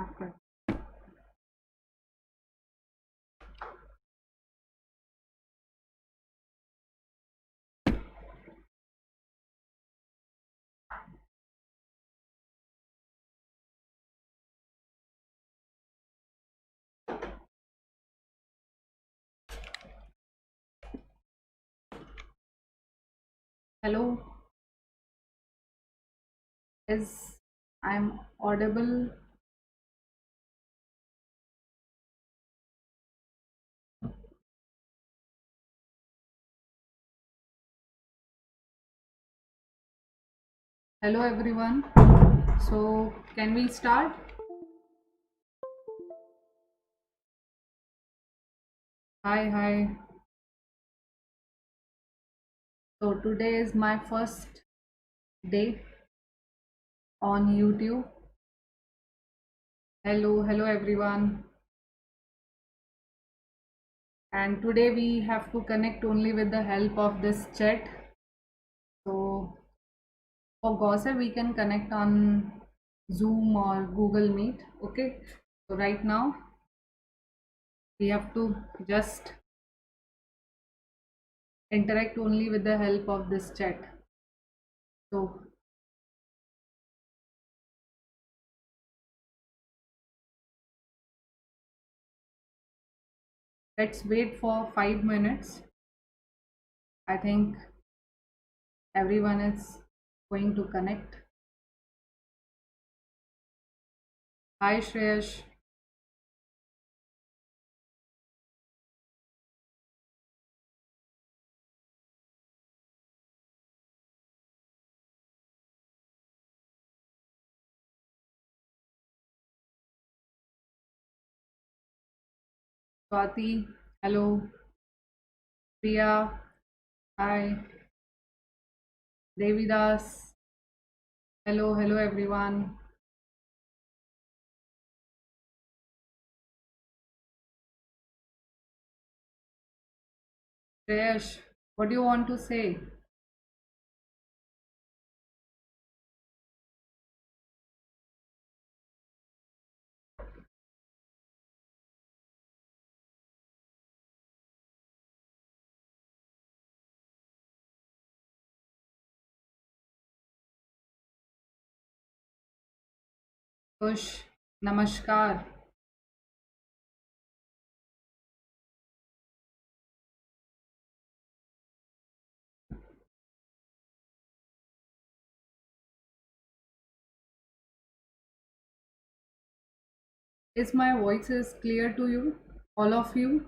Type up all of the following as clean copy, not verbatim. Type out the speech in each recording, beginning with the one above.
Start कर। Hello, is I am audible? Hello everyone. So can we start? Hi. So today is my first day on YouTube. Hello everyone. And today we have to connect only with the help of this chat. So for gossip we can connect on Zoom or Google Meet. Okay. So right now we have to just interact only with the help of this chat. So let's wait for 5 minutes. I think everyone is going to connect. Hi Shreyash. Swati, hello. Priya, hi. Devidas, hello everyone. Shreyash, what do you want to say? Kush, namaskar. Is my voice is clear to you? All of you?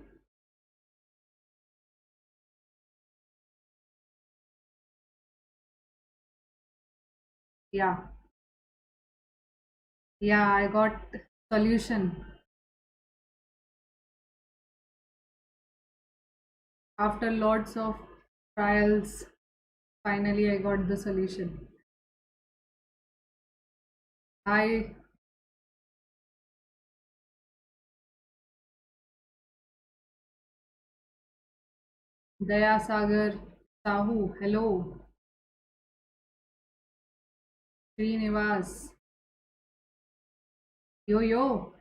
Yeah. Yeah, I got solution. After lots of trials, finally I got the solution. Hi, Daya Sagar Sahu, hello. Srinivas, yo.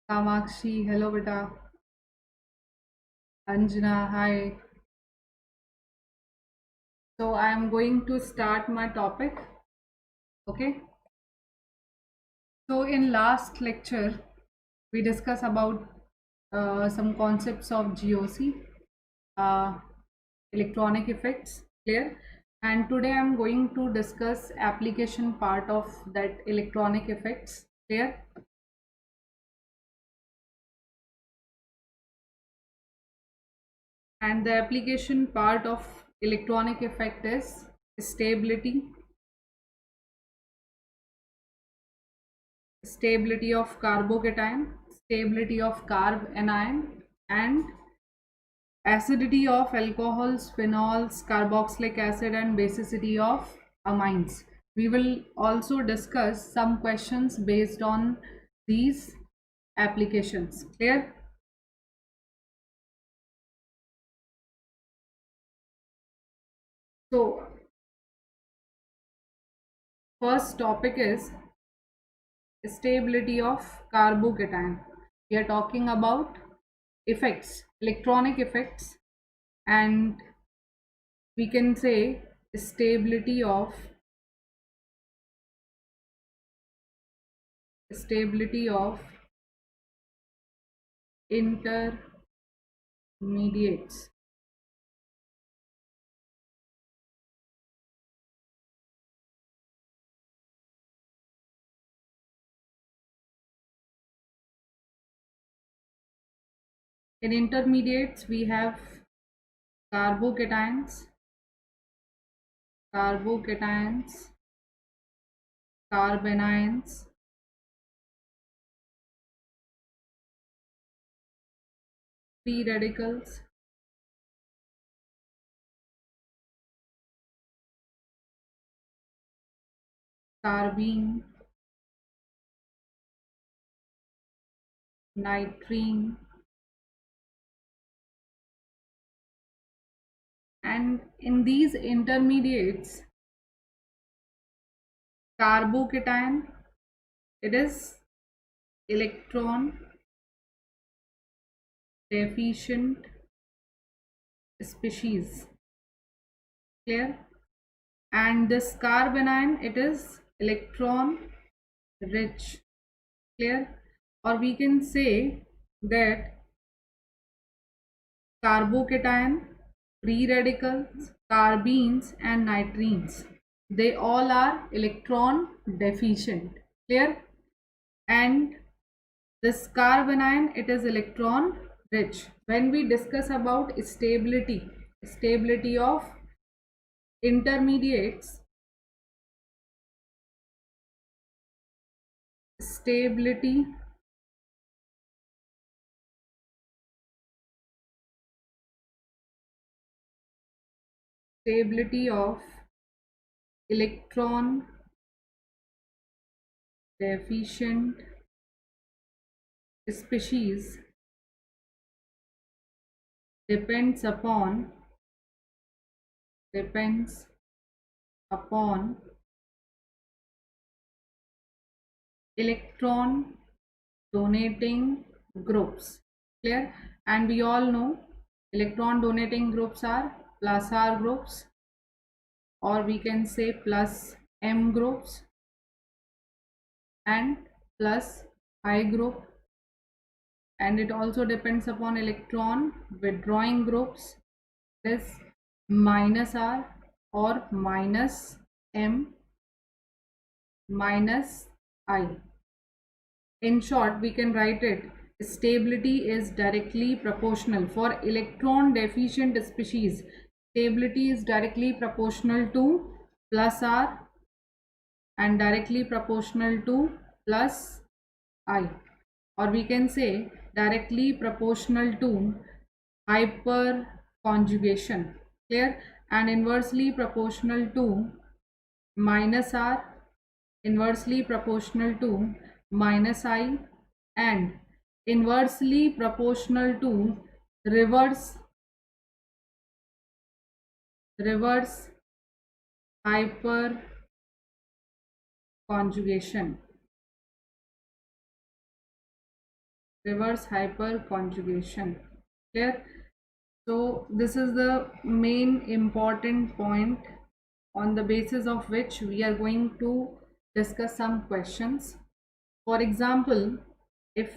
Kamakshi, hello beta. Anjana, hi. So I am going to start my topic. Okay. So in last lecture, we discussed about some concepts of GOC, uh, electronic effects, clear. And today I'm going to discuss application part of that electronic effects, clear. And the application part of electronic effect is stability, stability of carbocation, stability of carb anion, and acidity of alcohols, phenols, carboxylic acid, and basicity of amines. We will also discuss some questions based on these applications. Clear? So first topic is stability of carbocation. We are talking about effects, electronic effects, and we can say stability of intermediates. In intermediates, we have carbocations, carbanions, free radicals, carbene, nitrene, and in these intermediates, carbocation, it is electron deficient species, clear? And this carbanion, it is electron rich, clear? Or we can say that carbocation, free radicals, carbenes and nitrenes, they all are electron deficient, clear? And this carbanion, it is electron rich. When we discuss about stability of intermediates, stability of electron deficient species depends upon electron donating groups, clear? And we all know electron donating groups are plus R groups, or we can say plus M groups and plus I group, and it also depends upon electron withdrawing groups, this minus R or minus M minus I. In short, we can write it, stability is directly proportional for electron deficient species. Stability is directly proportional to plus R and directly proportional to plus I, or we can say directly proportional to hyperconjugation, clear? And inversely proportional to minus R, inversely proportional to minus I, and inversely proportional to reverse hyperconjugation. Reverse hyperconjugation, clear? So this is the main important point on the basis of which we are going to discuss some questions. For example, if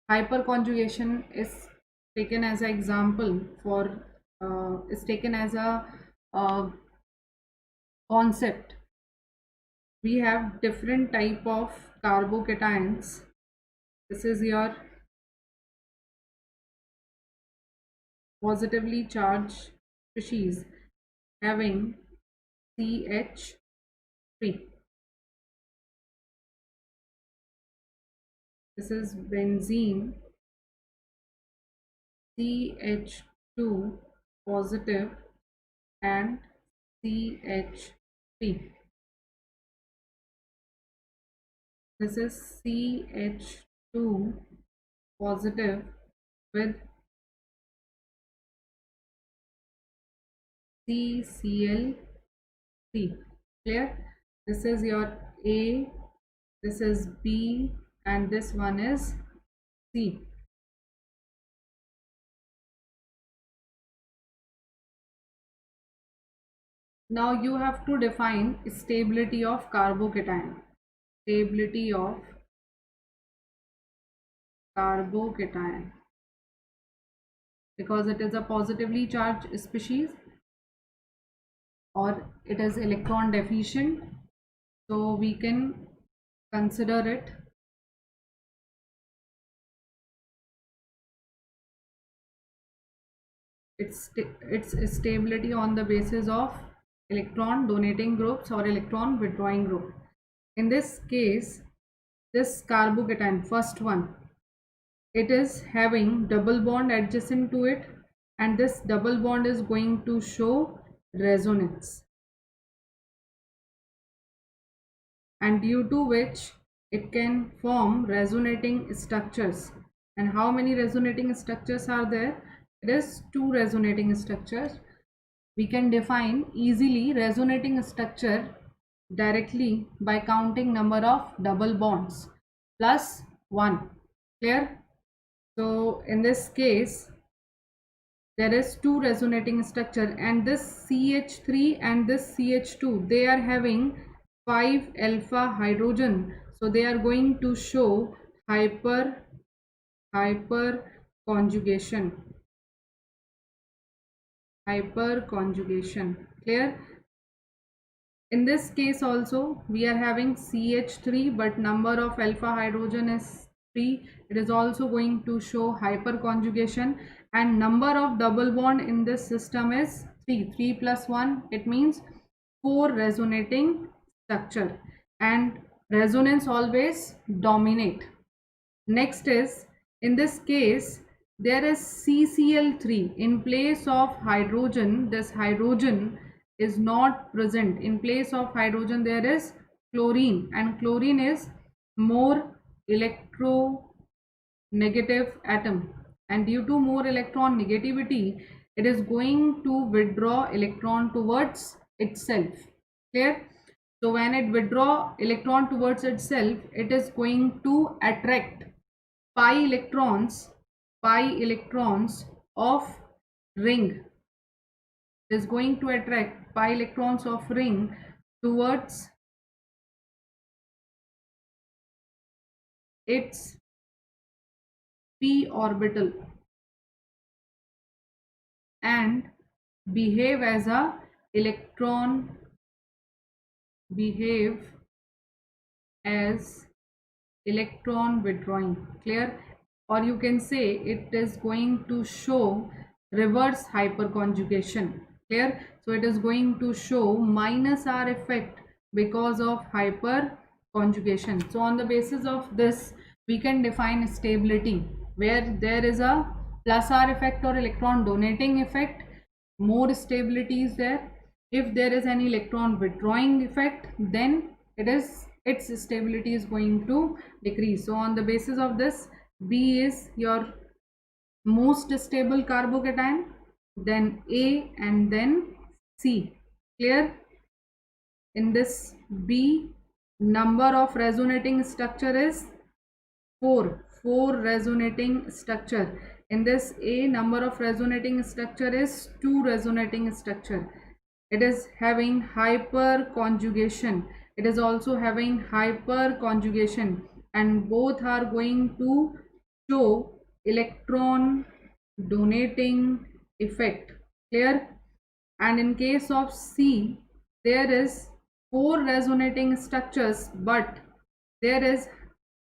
hyperconjugation is taken as an example for is taken as a concept, we have different type of carbocations. This is your positively charged species having CH3. This is benzene, CH2 positive and CH3. This is CH2 positive with CCl3, clear? This is your A, this is B, and this one is C. Now you have to define stability of carbocation. Stability of carbocation, because it is a positively charged species or it is electron deficient, so we can consider it its stability on the basis of electron donating groups or electron withdrawing group. In this case, this carbocation, first one, it is having double bond adjacent to it, and this double bond is going to show resonance, and due to which it can form resonating structures. And how many resonating structures are there? It is 2 resonating structures. We can define easily resonating structure directly by counting number of double bonds plus 1. Clear? So in this case, there is 2 resonating structure, and this CH3 and this CH2, they are having 5 alpha hydrogen, so they are going to show hyper conjugation. Clear? In this case also we are having CH3, but number of alpha hydrogen is 3. It is also going to show hyperconjugation, and number of double bond in this system is 3. 3 plus 1, it means 4 resonating structure, and resonance always dominate. Next is, in this case, there is CCl3 in place of hydrogen. This hydrogen is not present. In place of hydrogen there is chlorine, and chlorine is more electronegative atom, and due to more electron negativity, it is going to withdraw electron towards itself. Clear? So when it withdraw electron towards itself, it is going to attract pi electrons of ring. It is going to attract pi electrons of ring towards its p orbital and behave as electron withdrawing. Clear? Or you can say it is going to show reverse hyperconjugation. Clear? So it is going to show minus R effect because of hyperconjugation. So on the basis of this, we can define stability, where there is a plus R effect or electron donating effect, more stability is there. If there is any electron withdrawing effect, then its stability is going to decrease. So on the basis of this, B is your most stable carbocation, then A, and then C. Clear? In this B, number of resonating structure is 4 resonating structure. In this A, number of resonating structure is 2 resonating structure. It is having hyperconjugation. It is also having hyperconjugation, and both are going to show electron donating effect. Clear? And in case of C, there is 4 resonating structures, but there is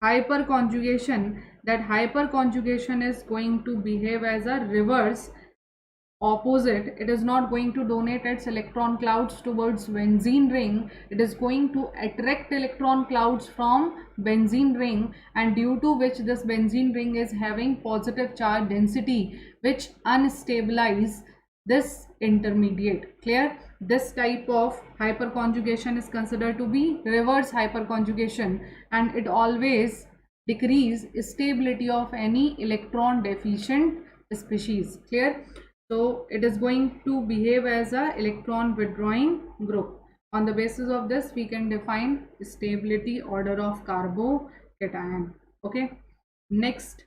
hyperconjugation. That hyperconjugation is going to behave as a reverse opposite. It is not going to donate its electron clouds towards benzene ring. It is going to attract electron clouds from benzene ring, and due to which this benzene ring is having positive charge density, which unstabilize this intermediate. Clear? This type of hyperconjugation is considered to be reverse hyperconjugation, and it always decrease stability of any electron deficient species. Clear? So it is going to behave as a electron withdrawing group. On the basis of this, we can define stability order of carbocation. Okay. Next,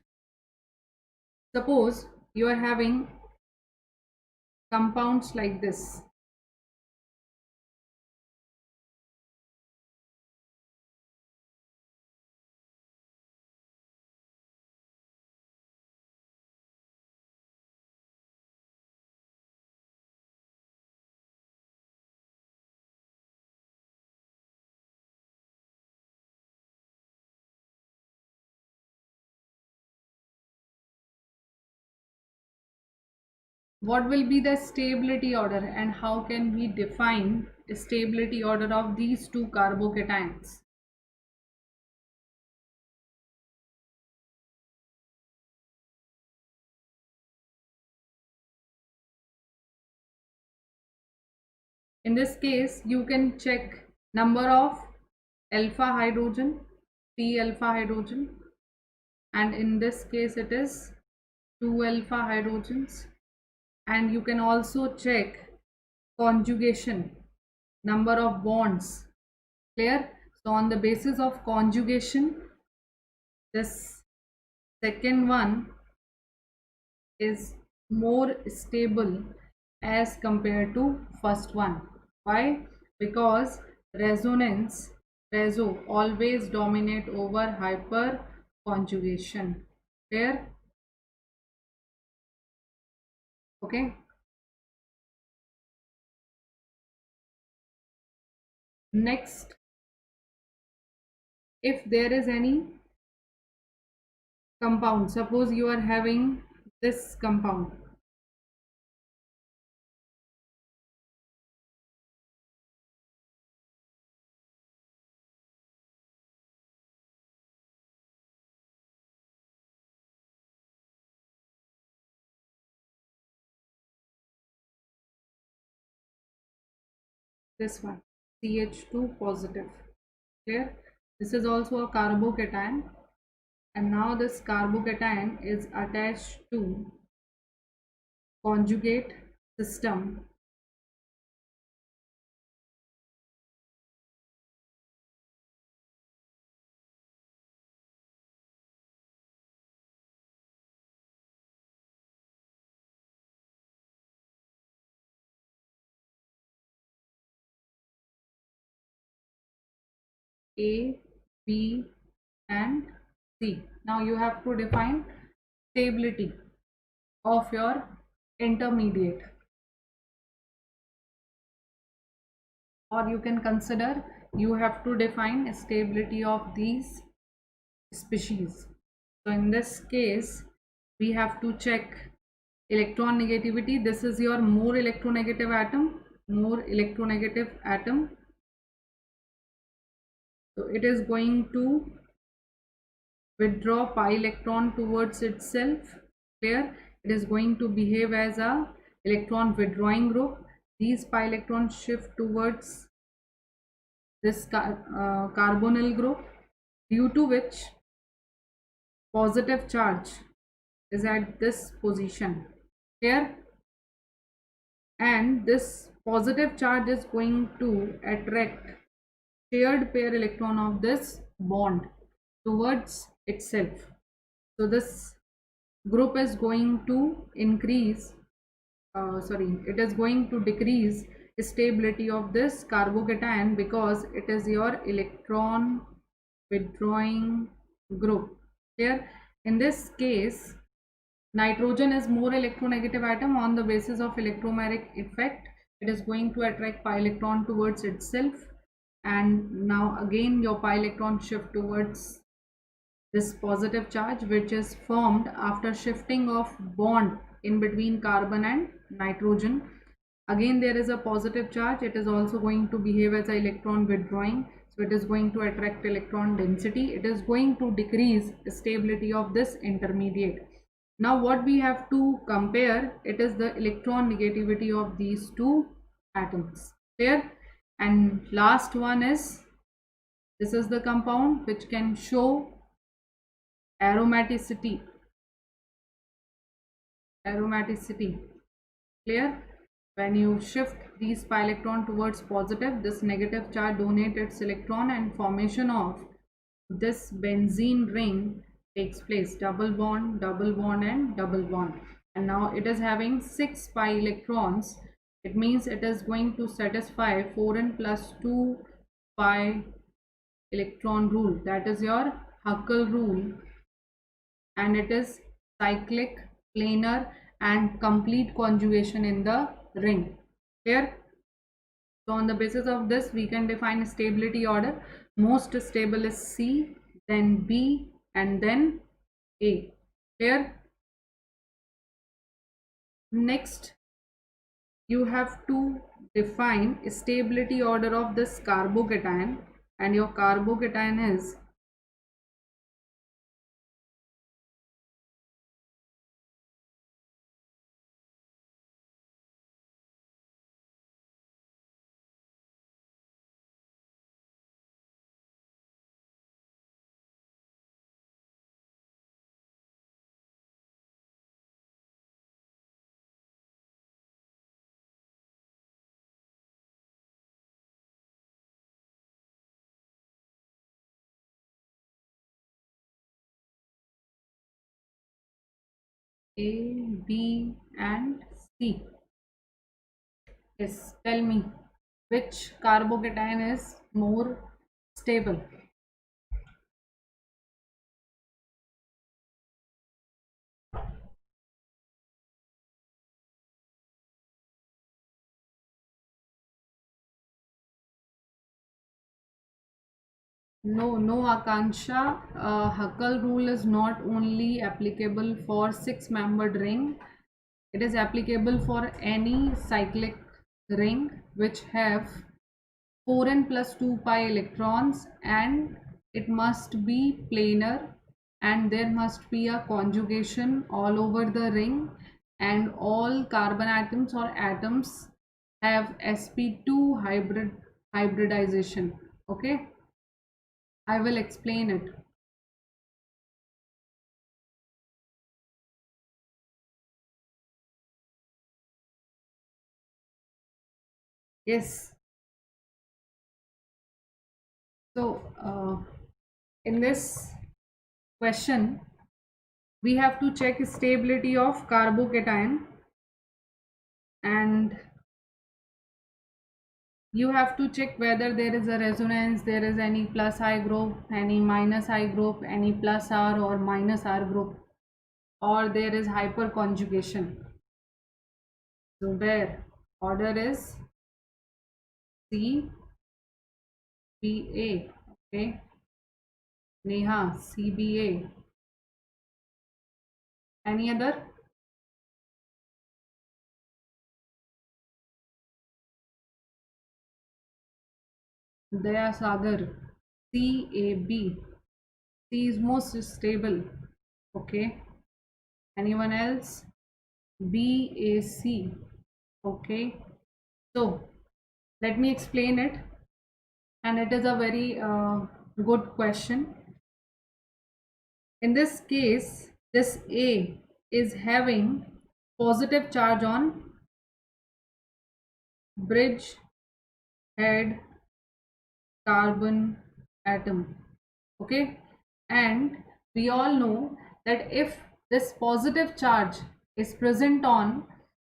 suppose you are having compounds like this. What will be the stability order and how can we define stability order of these two carbocations? In this case, you can check number of alpha hydrogen, P alpha hydrogen, and in this case it is 2 alpha hydrogens, and you can also check conjugation, number of bonds. Clear? So on the basis of conjugation, this second one is more stable as compared to first one. Why? Because resonance, reso, always dominate over hyperconjugation. Clear? Okay. Next, if there is any compound, suppose you are having this compound, this one, CH2 positive. Clear? This is also a carbocation, and now this carbocation is attached to conjugate system A, B and C. Now you have to define stability of your intermediate, or you can consider you have to define stability of these species. So in this case, we have to check electron negativity. This is your more electronegative atom, more electronegative atom. So it is going to withdraw pi electron towards itself. Here it is going to behave as a electron withdrawing group. These pi electrons shift towards this carbonyl group, due to which positive charge is at this position here, and this positive charge is going to attract shared pair electron of this bond towards itself. So this group is going to increase, it is going to decrease stability of this carbocation because it is your electron withdrawing group. Here in this case, nitrogen is more electronegative atom. On the basis of electromagnetic effect, it is going to attract pi electron towards itself, and now again your pi electron shift towards this positive charge, which is formed after shifting of bond in between carbon and nitrogen. Again there is a positive charge. It is also going to behave as an electron withdrawing, so it is going to attract electron density. It is going to decrease the stability of this intermediate. Now what we have to compare, it is the electron negativity of these two atoms. Clear? And last one is, this is the compound which can show aromaticity. Clear? When you shift these pi electron towards positive, this negative charge donates its electron and formation of this benzene ring takes place. Double bond and double bond. And now it is having 6 pi electrons. It means it is going to satisfy 4n plus 2 pi electron rule. That is your Huckel rule. And it is cyclic, planar and complete conjugation in the ring. Clear? So on the basis of this, we can define a stability order. Most stable is C, then B, and then A. Clear? Next, you have to define a stability order of this carbocation, and your carbocation is A, B, and C. Yes, tell me which carbocation is more stable. No, Akansha. Huckel rule is not only applicable for six-membered ring. It is applicable for any cyclic ring which have 4n plus 2 pi electrons, and it must be planar, and there must be a conjugation all over the ring, and all carbon atoms or atoms have sp2 hybridization. Okay, I will explain it. Yes. So in this question, we have to check stability of carbocation, and you have to check whether there is a resonance, there is any plus I group, any minus I group, any plus R or minus R group, or there is hyperconjugation. So where order is C, B, A. Okay, Neha, CBA. Any other? Daya Sagar, CAB. C is most stable. Okay. Anyone else? BAC. Okay. So let me explain it, and it is a very good question. In this case, this A is having positive charge on bridge head carbon atom. Okay, and we all know that if this positive charge is present on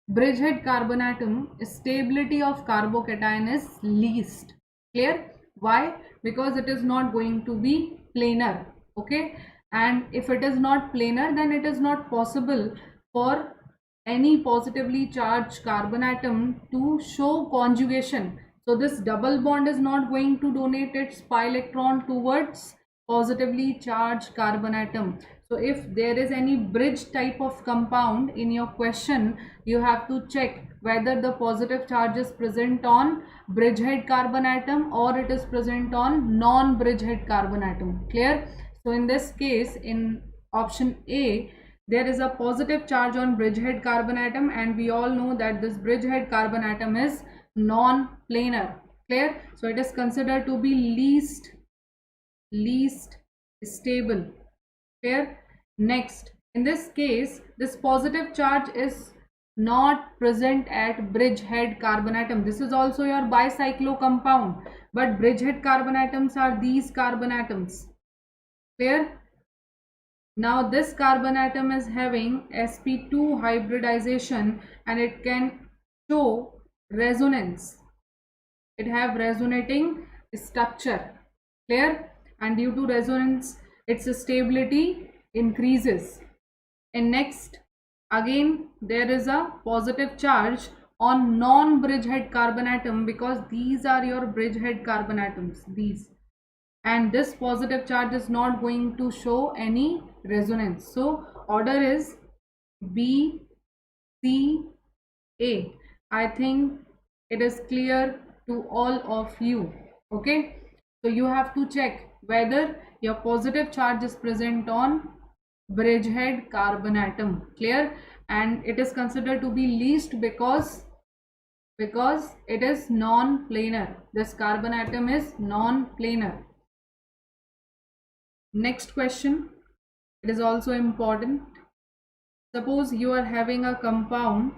bridgehead carbon atom, stability of carbocation is least. Clear? Why? Because it is not going to be planar. Okay, and if it is not planar, then it is not possible for any positively charged carbon atom to show conjugation. So this double bond is not going to donate its pi electron towards positively charged carbon atom. So if there is any bridge type of compound in your question, you have to check whether the positive charge is present on bridgehead carbon atom or it is present on non-bridgehead carbon atom. Clear? So in this case, in option A, there is a positive charge on bridgehead carbon atom, and we all know that this bridgehead carbon atom is non-planar. Clear? So it is considered to be least stable. Clear? Next, in this case, this positive charge is not present at bridgehead carbon atom. This is also your bicyclo compound, but bridgehead carbon atoms are these carbon atoms. Clear? Now this carbon atom is having sp2 hybridization and it can show resonance. It have resonating structure. Clear? And due to resonance, its stability increases. And next, again there is a positive charge on non-bridgehead carbon atom, because these are your bridgehead carbon atoms, these, and this positive charge is not going to show any resonance. So order is B, C, A. I think it is clear to all of you. Okay, so you have to check whether your positive charge is present on bridgehead carbon atom. Clear? And it is considered to be least because it is non-planar. This carbon atom is non-planar. Next question, it is also important. Suppose you are having a compound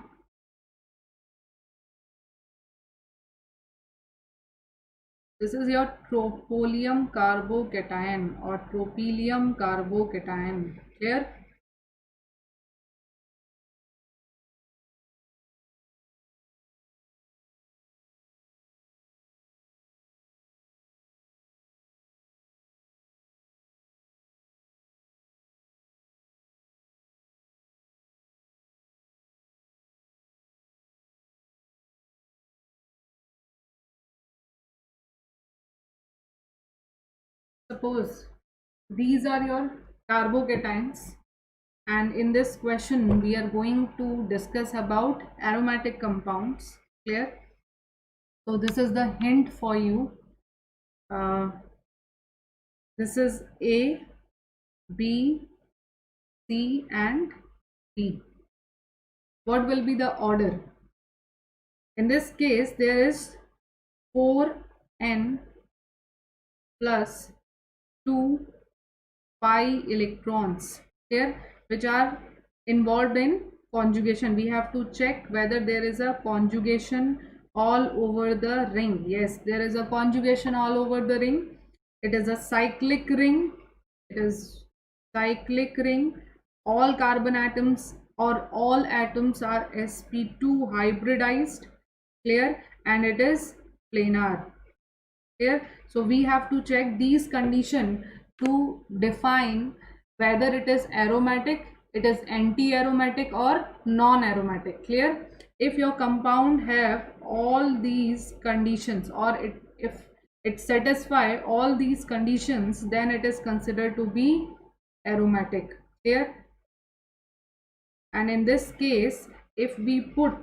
this is your tropylium carbocation or tropylium carbocation. Clear? Suppose these are your carbocations, and in this question we are going to discuss about aromatic compounds. Clear? So this is the hint for you. This is A, B, C and D. What will be the order? In this case there is 4n plus 2 pi electrons here which are involved in conjugation. We have to check whether there is a conjugation all over the ring. Yes, there is a conjugation all over the ring. It is a cyclic ring. It is cyclic ring. All carbon atoms or all atoms are sp2 hybridized. Clear? And it is planar. Clear? So we have to check these conditions to define whether it is aromatic, it is anti-aromatic or non-aromatic. Clear? If your compound have all these conditions, or if it satisfy all these conditions, then it is considered to be aromatic. Clear? And in this case, if we put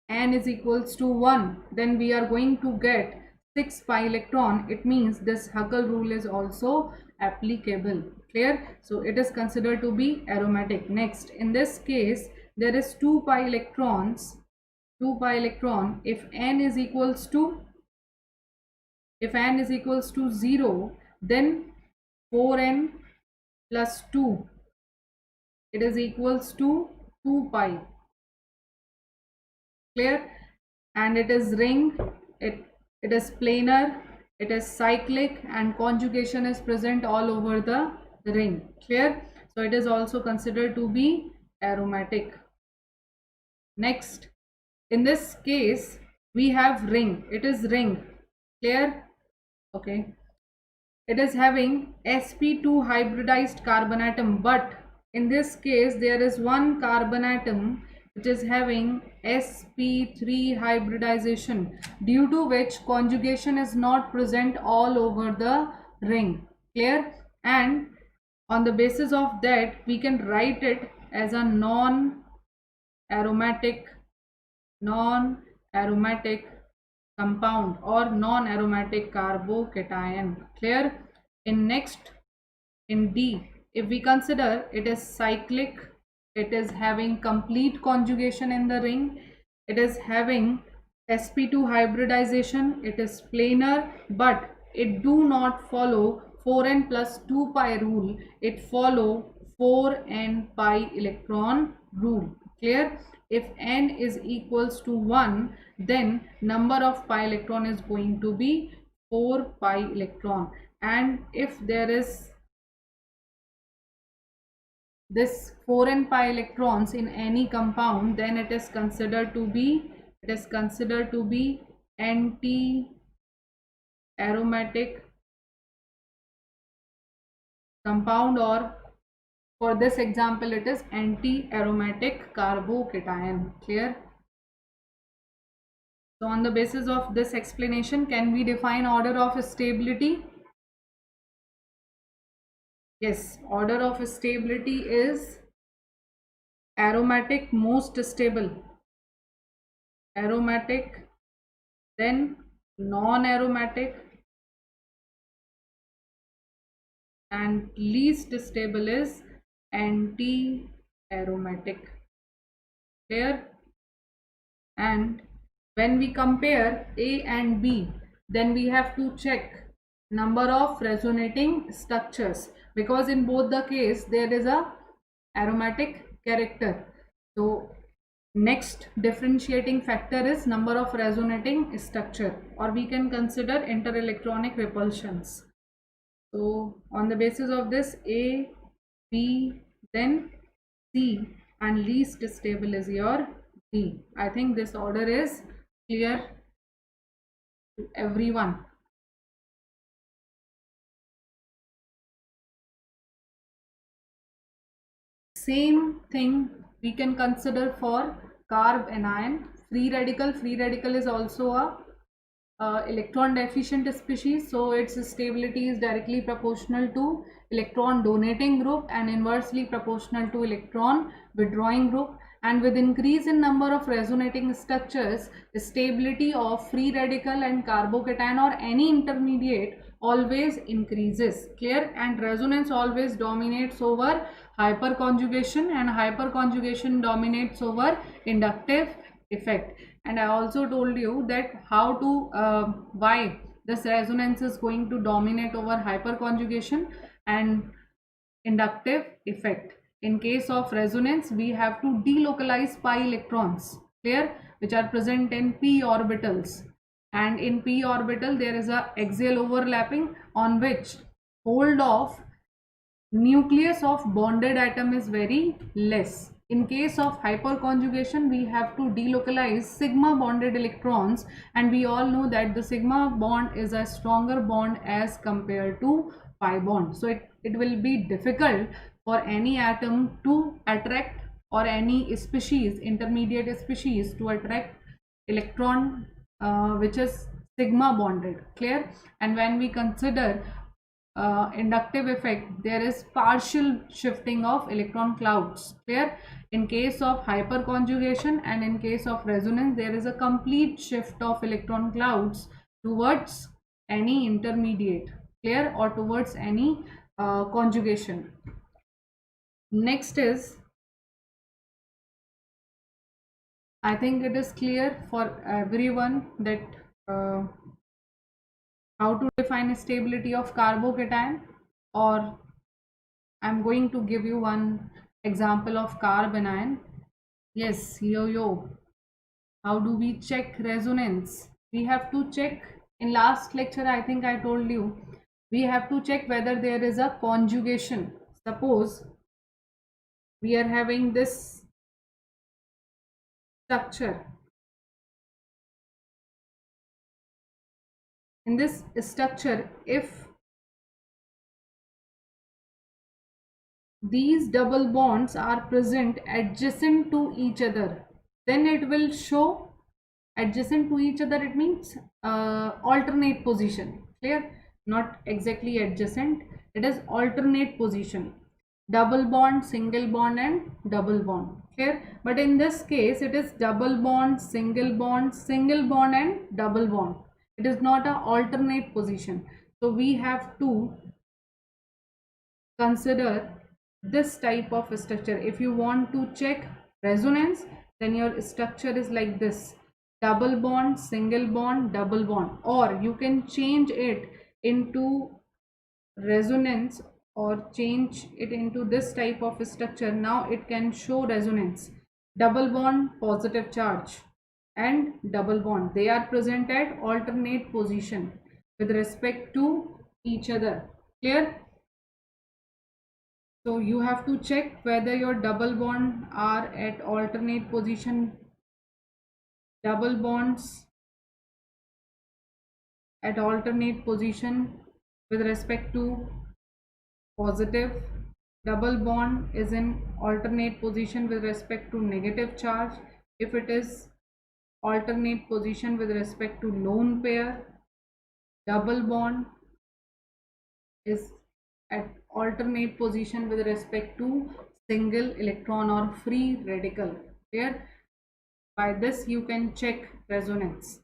n is equals to 1, then we are going to get 6 pi electron. It means this Huckel rule is also applicable. Clear? So it is considered to be aromatic. Next, in this case there is 2 pi electrons. 2 pi electron. If n is equals to 0, then 4n plus 2, it is equals to 2 pi. Clear? And it is ring, it is planar, it is cyclic, and conjugation is present all over the ring. Clear? So it is also considered to be aromatic. Next, in this case we have ring, it is ring. Clear? Okay, it is having sp2 hybridized carbon atom, but in this case there is one carbon atom which is having sp3 hybridization, due to which conjugation is not present all over the ring. Clear? And on the basis of that we can write it as a non-aromatic compound or non-aromatic carbocation. Clear? In D, if we consider it is cyclic, it is having complete conjugation in the ring, it is having sp2 hybridization, it is planar, but it do not follow 4n plus 2 pi rule, it follow 4n pi electron rule. Clear? If n is equals to 1, then number of pi electron is going to be 4 pi electron. And if there is this 4n pi electrons in any compound, then it is considered to be anti-aromatic compound, or for this example it is anti-aromatic carbocation. Clear? So on the basis of this explanation, can we define order of stability? Yes, order of stability is aromatic most stable, aromatic, then non-aromatic, and least stable is anti-aromatic. Clear? And when we compare A and B, then we have to check number of resonating structures, because in both the case there is a aromatic character. So next differentiating factor is number of resonating structure, or we can consider interelectronic repulsions. So on the basis of this, A, B, then C, and least stable is your D. I think this order is clear to everyone. Same thing we can consider for carb anion. Free radical is also a electron deficient species, so its stability is directly proportional to electron donating group and inversely proportional to electron withdrawing group. And with increase in number of resonating structures, stability of free radical and carbocation or any intermediate always increases. Clear? And resonance always dominates over hyperconjugation, and hyperconjugation dominates over inductive effect. And I also told you that how to why this resonance is going to dominate over hyperconjugation and inductive effect. In case of resonance, we have to delocalize pi electrons, clear, which are present in p orbitals. And in p orbital there is a axial overlapping on which hold of nucleus of bonded atom is very less. In case of hyperconjugation, we have to delocalize sigma bonded electrons, and we all know that the sigma bond is a stronger bond as compared to pi bond. So it will be difficult for any atom to attract, or any species, intermediate species, to attract electron which is sigma bonded. Clear? And when we consider inductive effect, there is partial shifting of electron clouds. Clear? In case of hyperconjugation and in case of resonance, there is a complete shift of electron clouds towards any intermediate. Clear? Or towards any conjugation. Next is, I think it is clear for everyone that how to define stability of carbocation, or I'm going to give you one example of carb anion. Yes, yo. How do we check resonance? We have to check, in last lecture I think I told you, we have to check whether there is a conjugation. Suppose we are having this structure. In this structure, if these double bonds are present adjacent to each other, then it will show adjacent to each other. It means alternate position. Clear? Not exactly adjacent, it is alternate position. Double bond, single bond, and double bond. Clear? But in this case it is double bond, single bond, and double bond. It is not an alternate position. So we have to consider this type of structure. If you want to check resonance, then your structure is like this: double bond, single bond, double bond. Or you can change it into resonance, or change it into this type of structure. Now it can show resonance. double bond, positive charge, and double bond. They are present at alternate position with respect to each other. Clear? So you have to check whether your double bond are at alternate position. Double bonds at alternate position with respect to positive. Double bond is in alternate position with respect to negative charge. If it is alternate position with respect to lone pair, double bond is at alternate position with respect to single electron or free radical. Here, by this you can check resonance.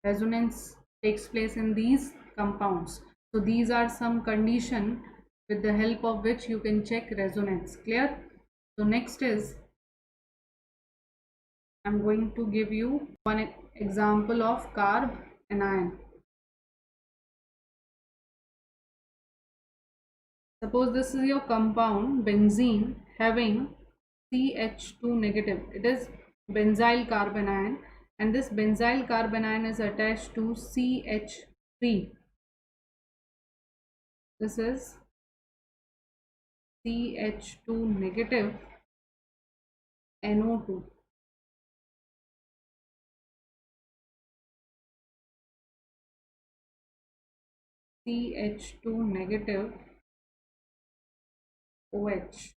Resonance takes place in these compounds. So these are some condition with the help of which you can check resonance. Clear? So next is, I'm going to give you one example of carb anion. Suppose this is your compound benzene having CH2 negative. It is benzyl carbanion, and this benzyl carbanion is attached to CH3. This is CH2 negative NO2. CH2 negative OH.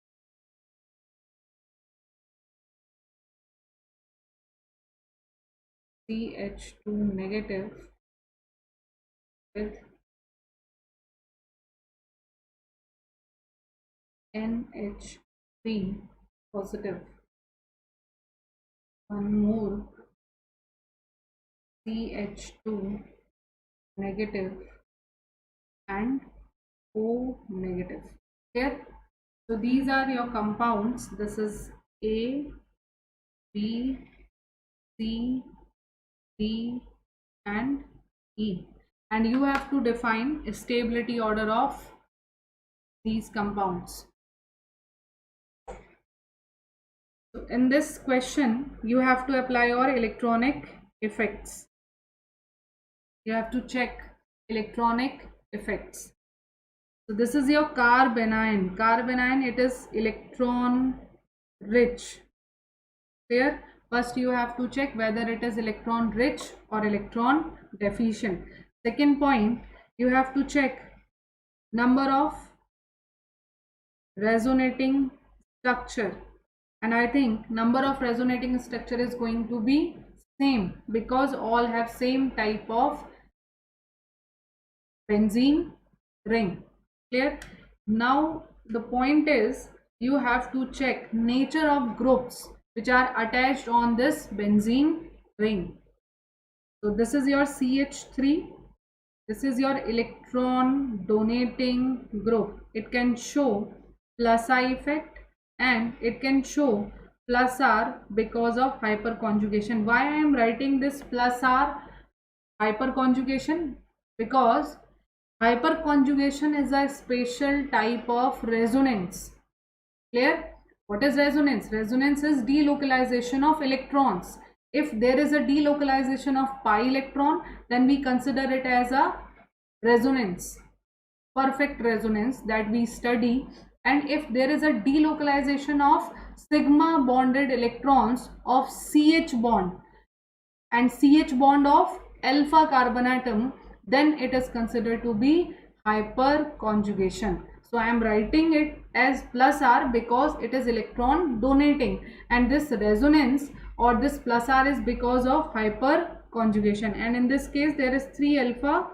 CH2 negative with NH3 positive. One more CH2 negative and O negative. Here, so these are your compounds. This is A, B, C, D and E, and you have to define a stability order of these compounds. So in this question you have to apply your electronic effects. You have to check electronic effects. So this is your carbanion. Carbanion, it is electron rich. Clear? First you have to check whether it is electron rich or electron deficient. Second point, you have to check number of resonating structure, and I think number of resonating structure is going to be same because all have same type of benzene ring. Clear? Now the point is you have to check nature of groups which are attached on this benzene ring. So this is your CH3. This is your electron donating group. It can show plus I effect and it can show plus R because of hyperconjugation. Why I am writing this plus R hyperconjugation? Because hyperconjugation is a special type of resonance. Clear? What is resonance? Resonance is delocalization of electrons. If there is a delocalization of pi electron, then we consider it as a resonance, perfect resonance that we study. And if there is a delocalization of sigma bonded electrons of CH bond and CH bond of alpha carbon atom, then it is considered to be hyperconjugation. So I am writing it as plus R because it is electron donating, and this resonance or this plus R is because of hyperconjugation. And in this case there is 3 alpha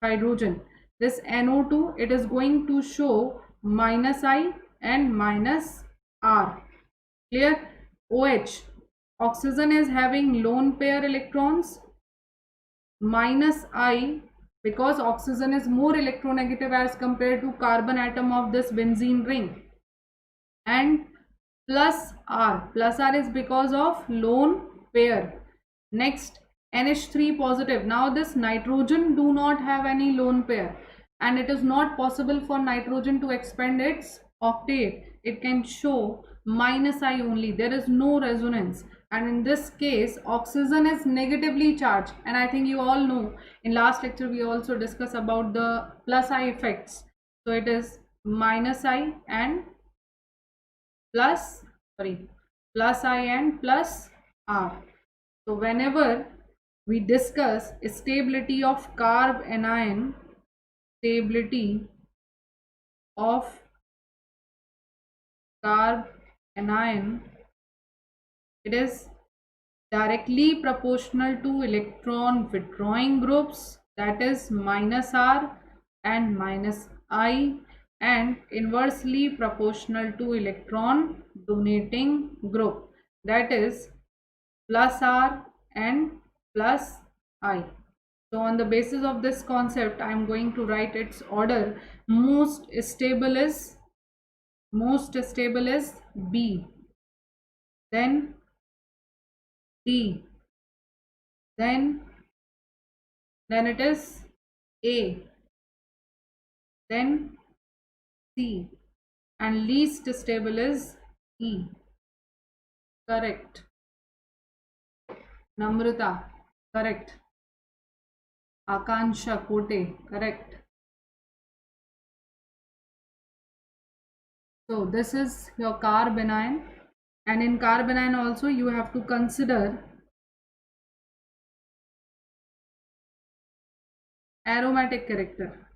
hydrogen. This NO2, it is going to show minus I and minus R. Clear? OH, oxygen is having lone pair electrons, minus I because oxygen is more electronegative as compared to carbon atom of this benzene ring, and plus R. Plus R is because of lone pair. Next, NH3 positive. Now this nitrogen do not have any lone pair, and it is not possible for nitrogen to expand its octet, it can show minus I only. There is no resonance. And in this case, oxygen is negatively charged. And I think you all know, in last lecture we also discussed about the plus I effects. So it is minus I and plus I and plus R. So whenever we discuss stability of carb anion, stability of carb anion, it is directly proportional to electron withdrawing groups, that is minus R and minus I, and inversely proportional to electron donating group, that is plus R and plus I. So on the basis of this concept, I am going to write its order. Most stable is B, then D, then it is A, then C, and least stable is E. Correct. Namrata, correct. Akansha Kote, correct. So this is your carb anion, and in carb anion also you have to consider aromatic character.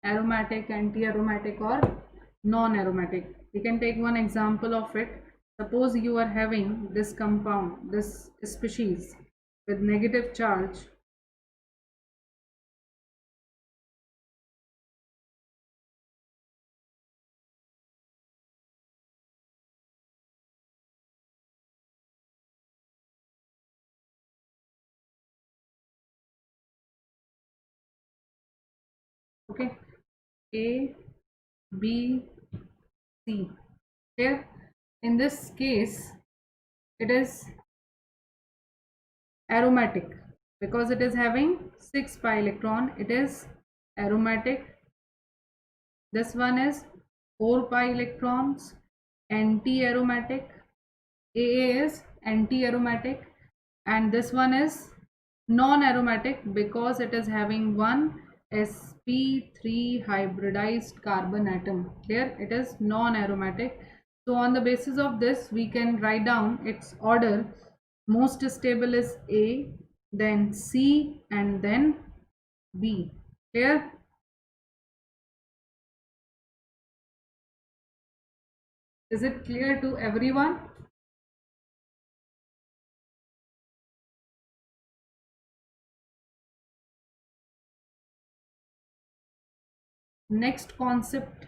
Aromatic, anti-aromatic, or non-aromatic. We can take one example of it. Suppose you are having this compound, this species with negative charge. Okay, A, B, C. Here, in this case, it is aromatic because it is having 6 pi electron. It is aromatic. This one is 4 pi electrons, anti-aromatic. AA is anti-aromatic, and this one is non-aromatic because it is having one sp3 hybridized carbon atom. Here it is non-aromatic. So on the basis of this, we can write down its order. Most stable is A, then C, and then B. Here, is it clear to everyone? Next concept.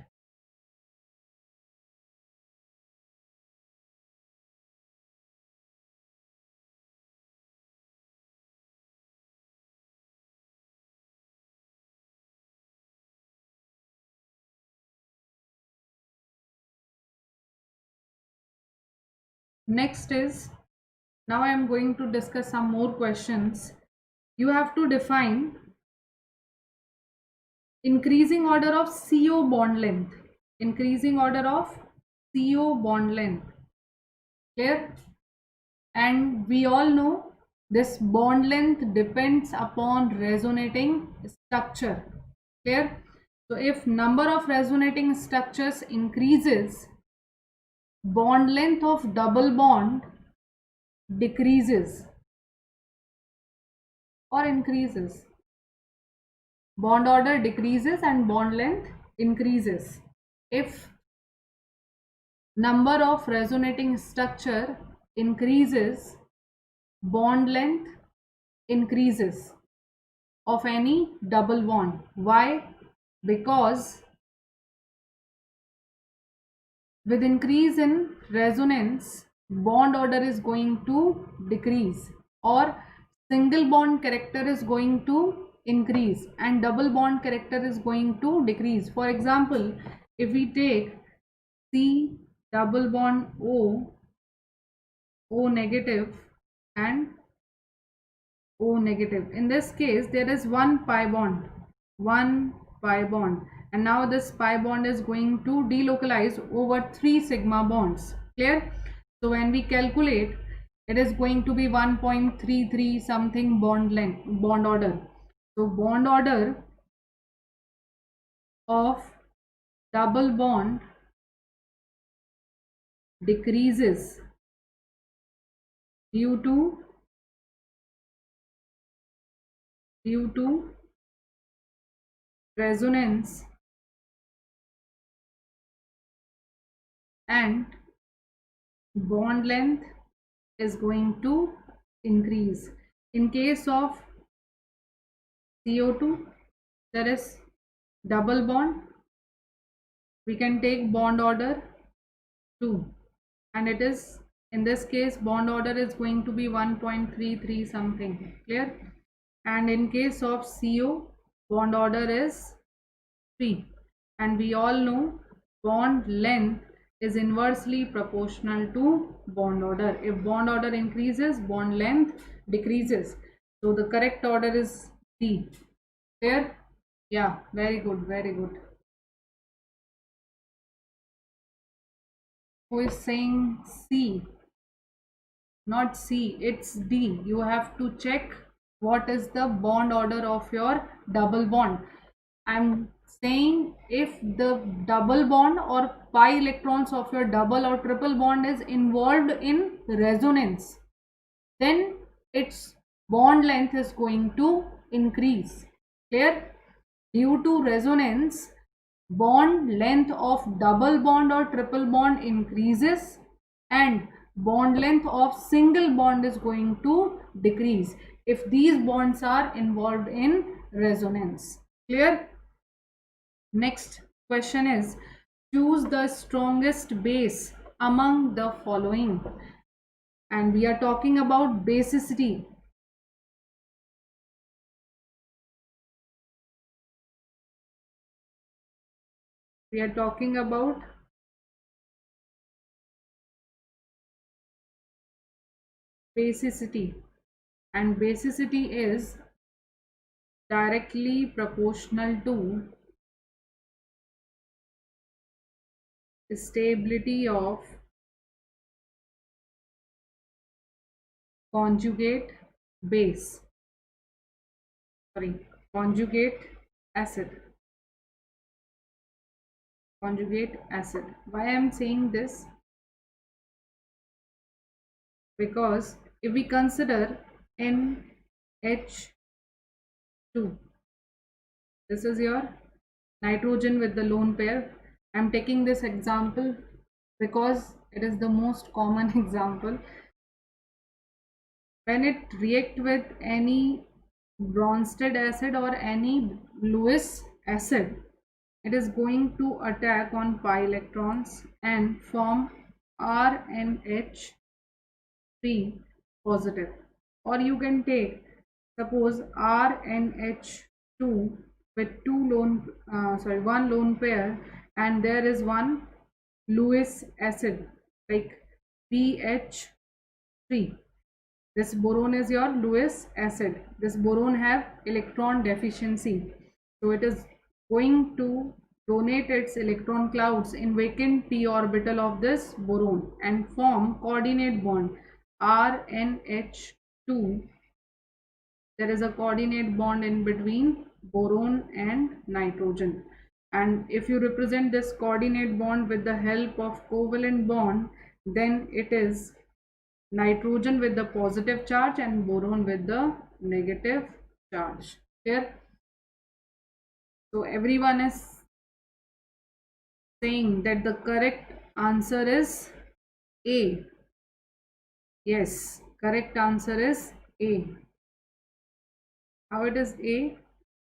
Next is, now I am going to discuss some more questions. You have to define increasing order of CO bond length. Increasing order of CO bond length. Clear? And we all know this bond length depends upon resonating structure. Clear? So if number of resonating structures increases, bond length of double bond decreases or increases. Bond order decreases and bond length increases. If number of resonating structure increases, bond length increases of any double bond. Why? Because with increase in resonance, bond order is going to decrease, or single bond character is going to increase and double bond character is going to decrease. For example, if we take C double bond O, O negative and O negative. In this case, there is one pi bond. 1 pi bond, and now this pi bond is going to delocalize over 3 sigma bonds. Clear? So when we calculate, it is going to be 1.33 something bond length, bond order. So bond order of double bond decreases due to resonance and bond length is going to increase. In case of CO2, there is double bond, we can take bond order 2, and it is, in this case, bond order is going to be 1.33 something. Clear? And in case of CO, bond order is 3, and we all know bond length is inversely proportional to bond order. If bond order increases, bond length decreases. So the correct order is D. Clear? Yeah, very good, very good. Who is saying C? Not C, it's D. You have to check what is the bond order of your double bond. I'm saying if the double bond or pi electrons of your double or triple bond is involved in resonance, then its bond length is going to increase. Clear? Due to resonance, bond length of double bond or triple bond increases and bond length of single bond is going to decrease if these bonds are involved in resonance. Clear? Next question is, choose the strongest base among the following. And we are talking about basicity. We are talking about basicity, and basicity is directly proportional to stability of conjugate base, conjugate acid. Why I am saying this? Because if we consider NH2, this is your nitrogen with the lone pair. I am taking this example because it is the most common example. When it react with any Bronsted acid or any Lewis acid, it is going to attack on pi electrons and form RNH3 positive. Or you can take, suppose, RNH2 with one lone pair, and there is one Lewis acid like BH3. This boron is your Lewis acid. This boron have electron deficiency, so it is going to donate its electron clouds in vacant p orbital of this boron and form coordinate bond RNH2. There is a coordinate bond in between boron and nitrogen, and if you represent this coordinate bond with the help of covalent bond, then it is nitrogen with the positive charge and boron with the negative charge. Here, so everyone is saying that the correct answer is A. Yes, correct answer is A. How it is A?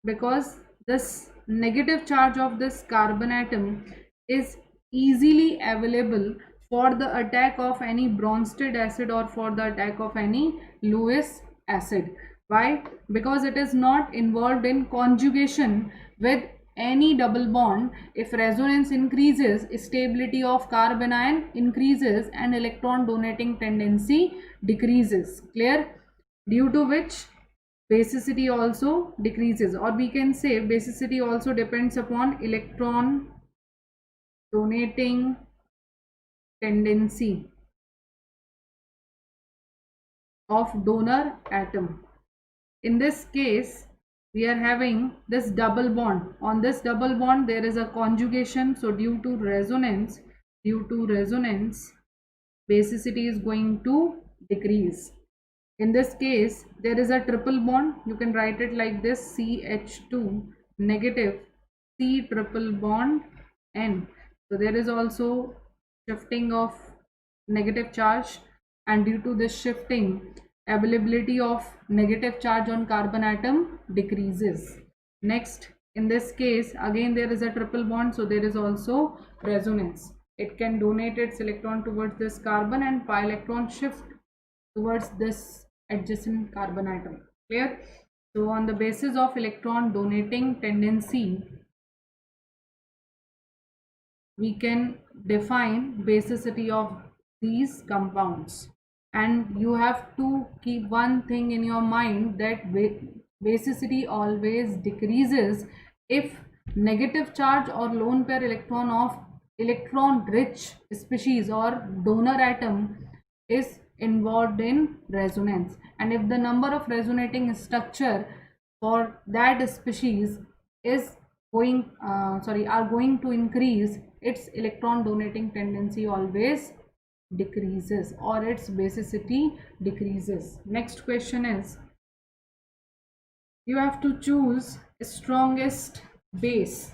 Because this negative charge of this carbon atom is easily available for the attack of any Bronsted acid or for the attack of any Lewis acid. Why? Because it is not involved in conjugation with any double bond. If resonance increases, stability of carbon ion increases and electron donating tendency decreases. Clear? Due to which basicity also decreases, or we can say basicity also depends upon electron donating tendency of donor atom. In this case, we are having this double bond. On this double bond, there is a conjugation. So due to resonance, basicity is going to decrease. In this case, there is a triple bond. You can write it like this: CH2 negative C triple bond N. So there is also shifting of negative charge, and due to this shifting, availability of negative charge on carbon atom decreases. Next, in this case, again there is a triple bond, so there is also resonance. It can donate its electron towards this carbon and pi electron shift towards this adjacent carbon atom. Clear? So on the basis of electron donating tendency, we can define basicity of these compounds. And you have to keep one thing in your mind, that basicity always decreases if negative charge or lone pair electron of electron rich species or donor atom is involved in resonance, and if the number of resonating structure for that species is are going to increase, its electron donating tendency always decreases, or its basicity decreases. Next question is, you have to choose strongest base.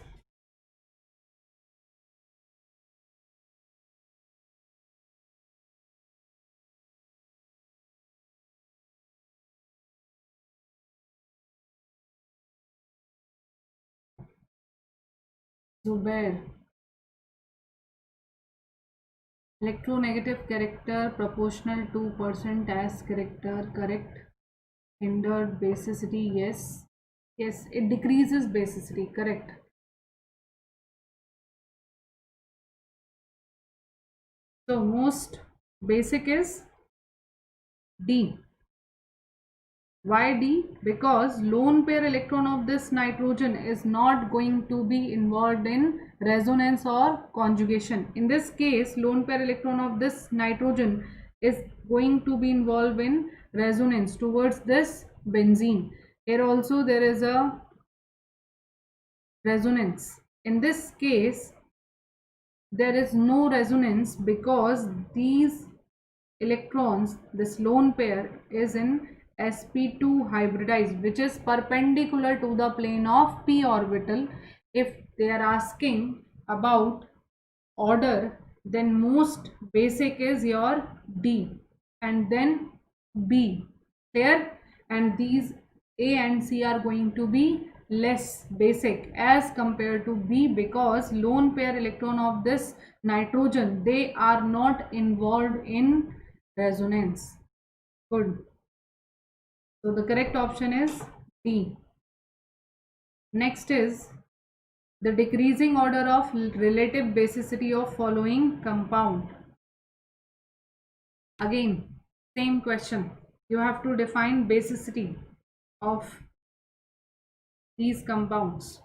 Zubair. Electronegative character proportional to percent as character, correct. Hindered basicity, yes. Yes, it decreases basicity, correct. So most basic is D. Why D? Because lone pair electron of this nitrogen is not going to be involved in resonance or conjugation. In this case, lone pair electron of this nitrogen is going to be involved in resonance towards this benzene. Here also there is a resonance. In this case, there is no resonance because these electrons, this lone pair is in sp2 hybridized, which is perpendicular to the plane of p orbital. If they are asking about order, then most basic is your D and then B here, and these A and C are going to be less basic as compared to B, because lone pair electron of this nitrogen, they are not involved in resonance. Good. So the correct option is D. Next is the decreasing order of relative basicity of following compound. Again, same question. You have to define basicity of these compounds.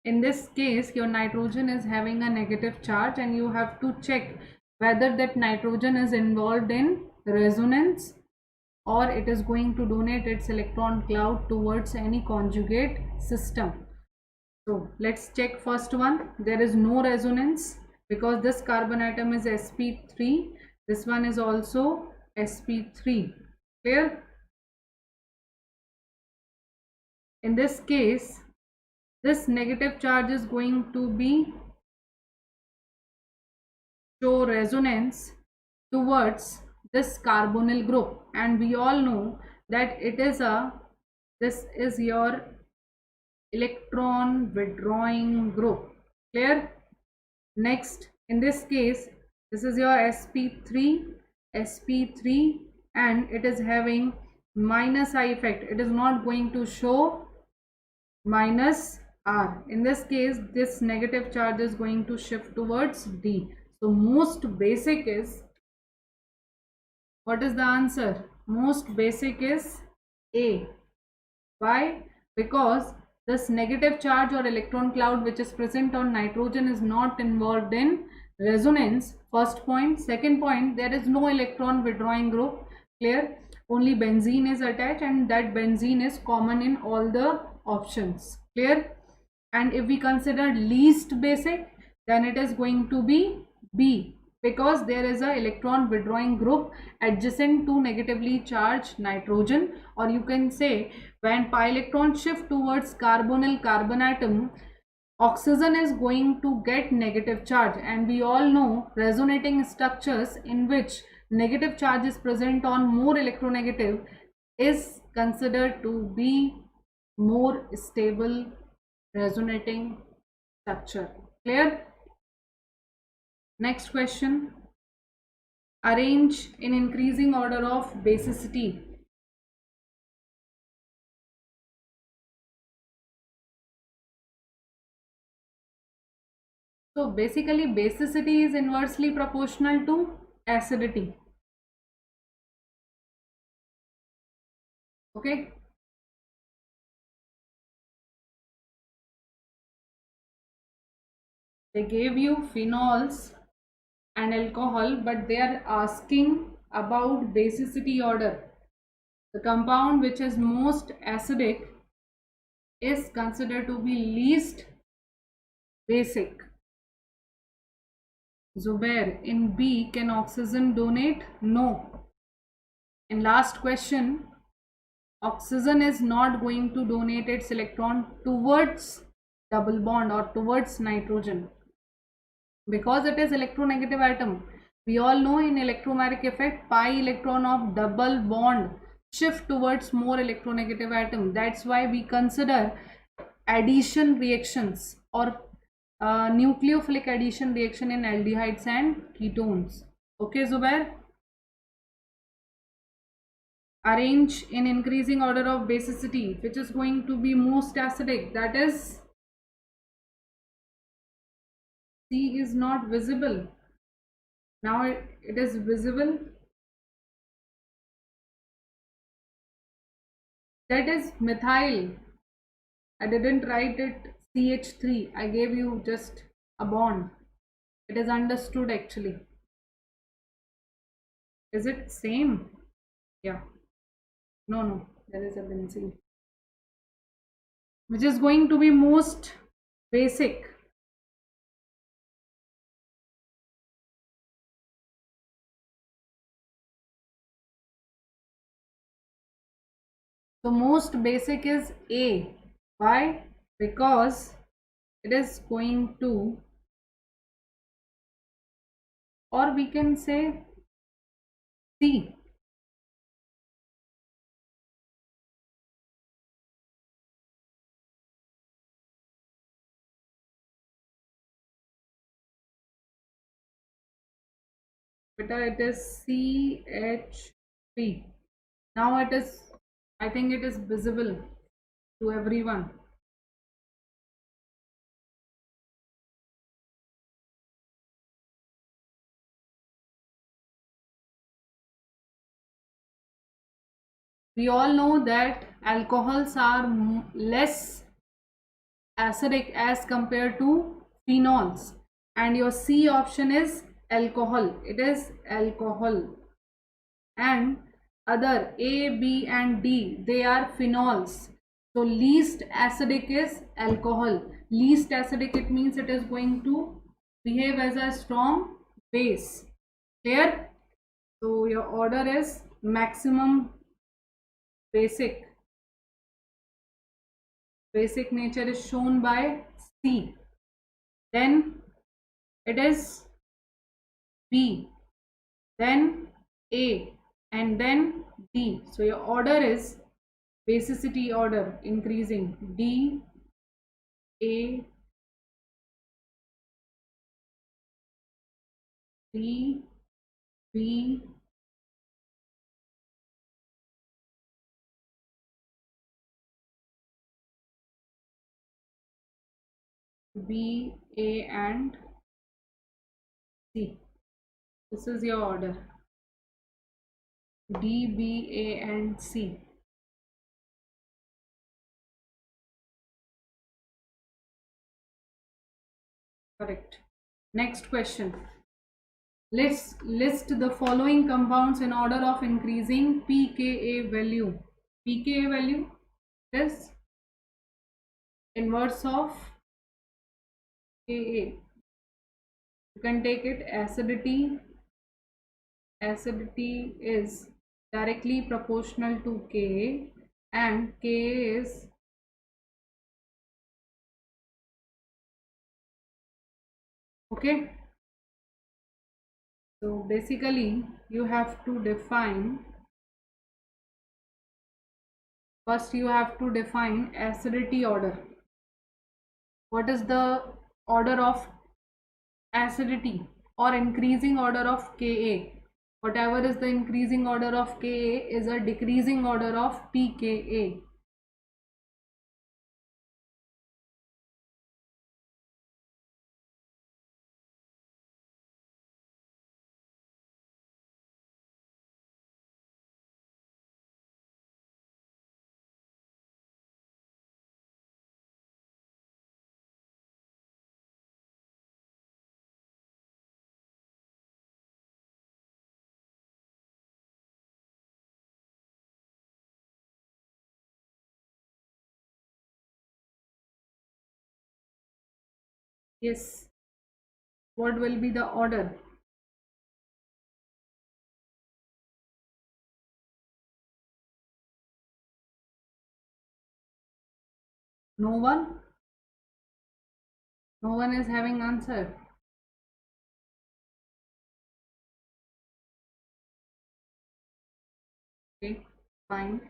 In this case, your nitrogen is having a negative charge, and you have to check whether that nitrogen is involved in resonance or it is going to donate its electron cloud towards any conjugate system. So let's check first one. There is no resonance because this carbon atom is sp3. This one is also sp3. Clear? In this case, this negative charge is going to be show resonance towards this carbonyl group, and we all know that this is your electron withdrawing group. Clear? Next, in this case, this is your sp3, and it is having minus I effect. It is not going to show minus R. In this case, this negative charge is going to shift towards D. So most basic is, what is the answer? Most basic is A. Why? Because this negative charge or electron cloud which is present on nitrogen is not involved in resonance. First point. Second point, there is no electron withdrawing group. Clear? Only benzene is attached, and that benzene is common in all the options. Clear? And if we consider least basic, then it is going to be B, because there is a electron withdrawing group adjacent to negatively charged nitrogen. Or you can say, when pi electron shift towards carbonyl carbon atom, oxygen is going to get negative charge, and we all know resonating structures in which negative charge is present on more electronegative is considered to be more stable resonating structure. Clear? Next question. Arrange in increasing order of basicity. So basically basicity is inversely proportional to acidity. Okay. They gave you phenols and alcohol, but they are asking about basicity order. The compound which is most acidic is considered to be least basic. Zubair, in B, can oxygen donate? No. In last question, oxygen is not going to donate its electron towards double bond or towards nitrogen, because it is electronegative atom. We all know in electromagnetic effect, pi electron of double bond shift towards more electronegative atom. That's why we consider addition reactions or nucleophilic addition reaction in aldehydes and ketones. Okay, Zubair? Arrange in increasing order of basicity, which is going to be most acidic. That is, C is not visible. Now it is visible. That is methyl. I didn't write it CH3. I gave you just a bond. It is understood actually. Is it same? Yeah. No, there is a benzene. Which is going to be most basic. So most basic is A. Why? Because it is going to, or we can say C. Beta, it is CH3. Now it is, I think it is visible to everyone. We all know that alcohols are less acidic as compared to phenols, and your C option is alcohol. It is alcohol. And other A, B and D, they are phenols. So least acidic is alcohol. Least acidic, it means it is going to behave as a strong base. Clear? So your order is maximum basic. Basic nature is shown by C. Then it is B, then A, and then D. So your order is basicity order increasing: D, A, D, B, B, A and C. This is your order: D, B, A and C. Correct. Next question. Let's list the following compounds in order of increasing pKa value. pKa value is inverse of Ka. You can take it acidity. Acidity is directly proportional to Ka, and Ka is okay. So basically you have to define, first you have to define acidity order. What is the order of acidity or increasing order of Ka? Whatever is the increasing order of Ka is a decreasing order of pKa. Yes, what will be the order? No one? No one is having answer. Okay, fine.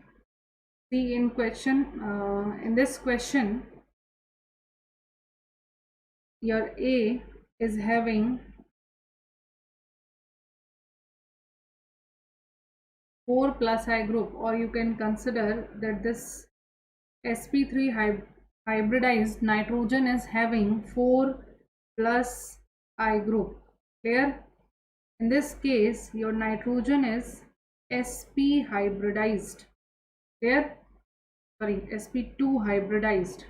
See, in in this question, your A is having 4 plus I group, or you can consider that this sp3 hybridized nitrogen is having 4 plus I group. Clear? In this case, your nitrogen is sp hybridized. Clear? Sorry, sp2 hybridized.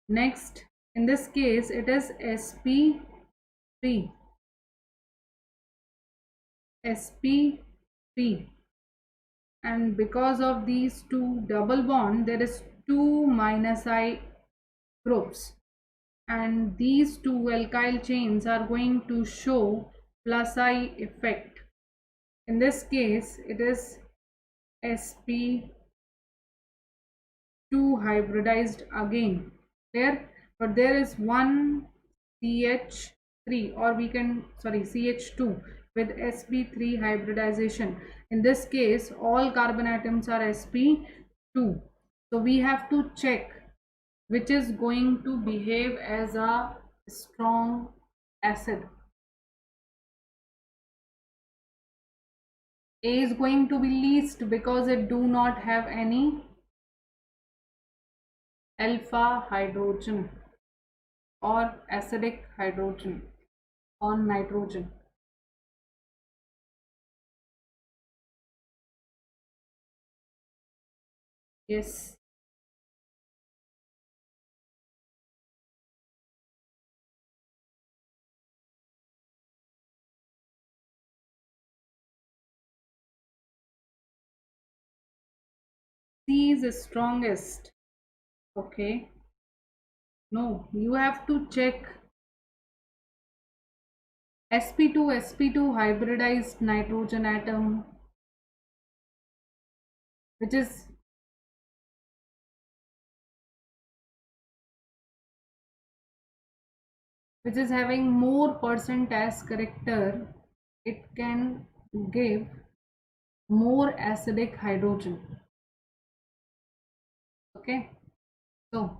Next, in this case, it is sp3. sp3, and because of these two double bond, there is 2 minus I groups, and these two alkyl chains are going to show plus I effect. In this case, it is sp2 hybridized again. There, but there is one CH3, or we can, sorry, CH2 with sp3 hybridization. In this case, all carbon atoms are sp2. So we have to check which is going to behave as a strong acid. A is going to be least because it do not have any alpha hydrogen or acidic hydrogen on nitrogen. Yes. C is strongest. Okay. No, you have to check sp2 hybridized nitrogen atom, which is having more percent as character. It can give more acidic hydrogen. Okay, so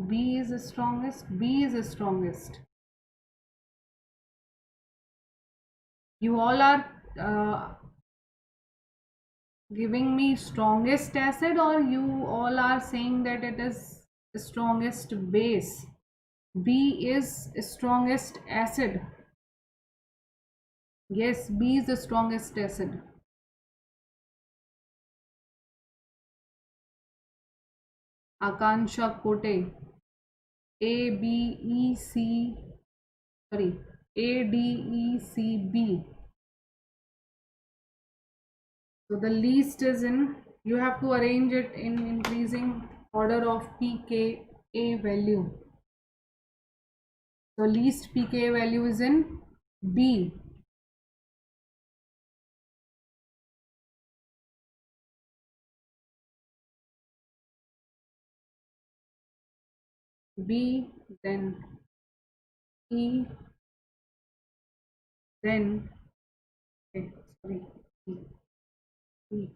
B is the strongest. B is the strongest. You all are giving me strongest acid, or you all are saying that it is the strongest base? B is strongest acid. Yes, B is the strongest acid. Akansha Kote. ABEC, sorry, ADECB. So the least is in, you have to arrange it in increasing order of pKa value. So least pKa value is in B. B, then E, then, okay, sorry, E, E.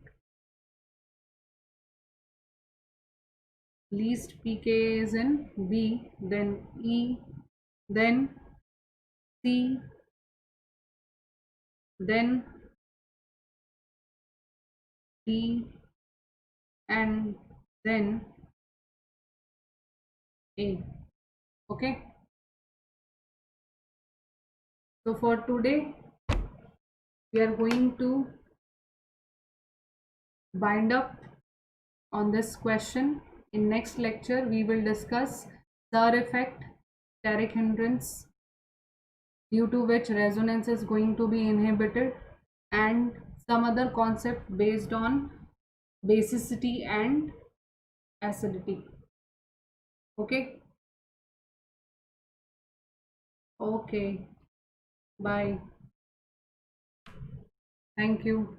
Least pKa is in B, then E, then C, then D, and then A. Okay. So for today, we are going to bind up on this question. In next lecture, we will discuss Stir effect, steric hindrance, due to which resonance is going to be inhibited, and some other concept based on basicity and acidity. Okay. Okay. Bye. Thank you.